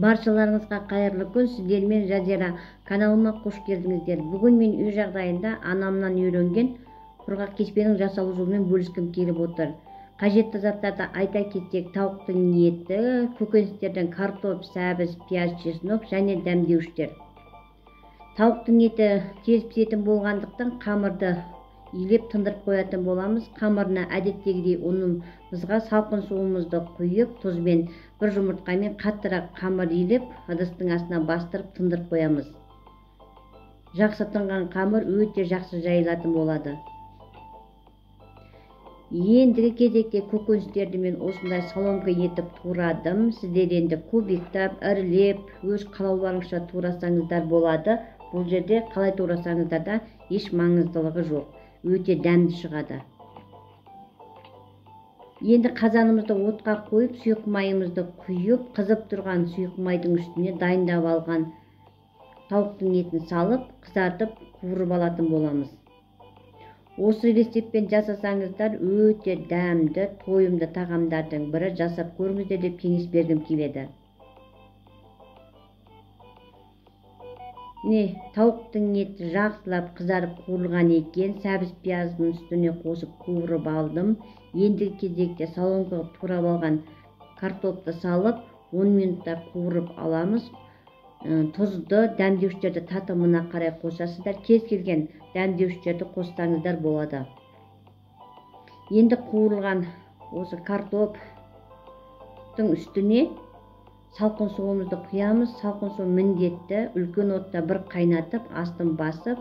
Баршаларыңызға қайырлы күн. Сіздермен Жазира каналыма қош келдіңіздер. Бүгін мен үй жағдайында анамнан үйренген құрғақ кеспенің жасалу жолымен бөліскім келіп отыр. Қажетті заттарды айта кетсек, тауықтың еті, көкөністерден картоп, сәбіз, пияз, чеснок және дәмдеуіштер. Тауықтың еті тез пісетін болғандықтан қамырды илеп тындырып қоятын боламыз. Қамырына әдеттегідей ұнымызға салқын суымызды құйып, тұзбен бір жұмыртқамен қаттырақ қамыр илеп, ыдыстың астына бастырып тындырып қоямыз. Жақсы тынған қамыр өте жақсы жайылатын болады. Ендігі кезекте көкөністерді мен осындай соломка етіп турадым. Сіздер енді кубиктап, ірілеп, өз қалауларыңызша турасаңыздар болады. Бұл жерде қалай турасаңыздар да еш маңыздылығы жоқ. Өте дәмді шығады. Енді қазанымызды отқа қойып, сұйық майымызды құйып, қызып тұрған сұйық майдың үстіне дайындап алған тауықтың етін салып, қызартып, қуырып алатын боламыз. Осы рецептпен жасасаңыздар өте дәмді, тойымды тағамдардың бірі, жасап көріңіздер деп кеңес бергім келеді. Тауықтың еті жақсылап қызарып қуырылған екен. Сәбіз пияздың үстіне қосып қуырып алдым. Ендігі кезекте соломкаға турап алған картопты салып 10 минутта қуырып аламыз. Тұзды, дәмдеуіштерді татымына қарай қосасыздар. Кез келген дәмдеуіштерді қоссаңыздар болады. Енді қуырылған осы картоптың үстіне салқын суымызды құямыз. Салқын су міндетті. Үлкен отта бір қайнатып, астын басып,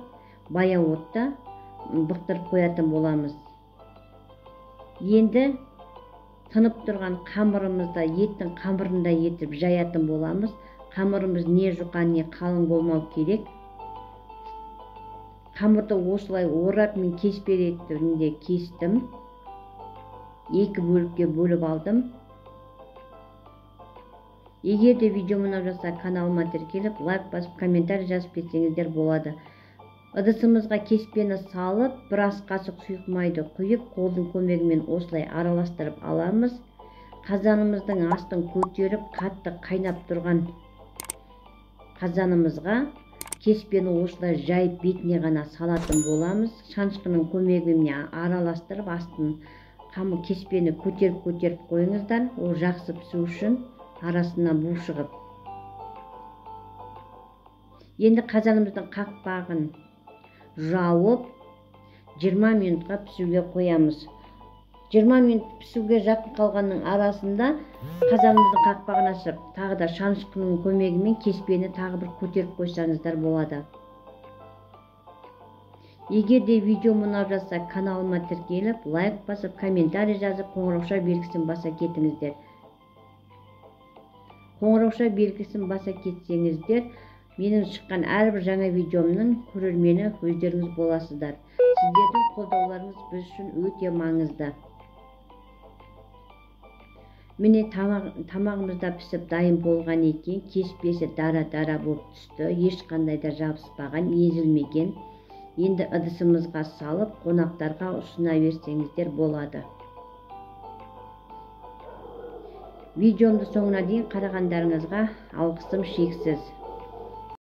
баяу отта бұқтырып қоятын боламыз. Енді тынып тұрған қамырымызды еттің қамырында етіп жаятын боламыз. Қамырымыз не жұқа, не қалың болмау керек. Қамырды осылай орап, мен кеспелек түрінде кестім. Екі бөлікке бөліп алдым. Егер де видео ұнап жатса, каналыма тіркеліп, лайк басып, комментарий жазып кетсеңіздер болады. Ыдысымызға кеспені салып, бір ас қасық сұйық майды құйып, қолдың көмегімен осылай араластырып аламыз. Қазанымыздың астын көтеріп, қатты қайнап тұрған қазанымызға кеспені осылай жайып бетіне ғана салатын боламыз. Шанышқының көмегімен араластырып, астын кеспені көтеріп қойыңыздар. Ол жақсы пісу үшін арасынан бу шығып. Енді қазанымыздың қақпағын жауып 20 минутқа пісуге қоямыз. 20 минут пісуге жақын қалғанның арасында қазанымыздың қақпағын ашып, тағы да шанышқының көмегімен кеспені тағы бір көтеріп қойсаңыздар болады. Егер де видео ұнап жатса, каналыма тіркеліп, лайк басып, комментарий жазып, қоңырауша белгісін баса кетіңіздер. Қоңырауша белгісін баса кетсеңіздер, менің шыққан әрбір жаңа видеомның көрермені өздеріңіз боласыздар. Сіздердің қолдауларыңыз біз үшін өте маңызды. Міне тамағымызда пісіп дайын болған екен. Кеспесі дара-дара болып түсті. Ешқандай да жабыспаған, езілмеген. Енді ыдысымызға салып, қонақтарға ұсына берсеңіздер болады. Видеомды соңына дейін қарағандарыңызға алғысым шексіз.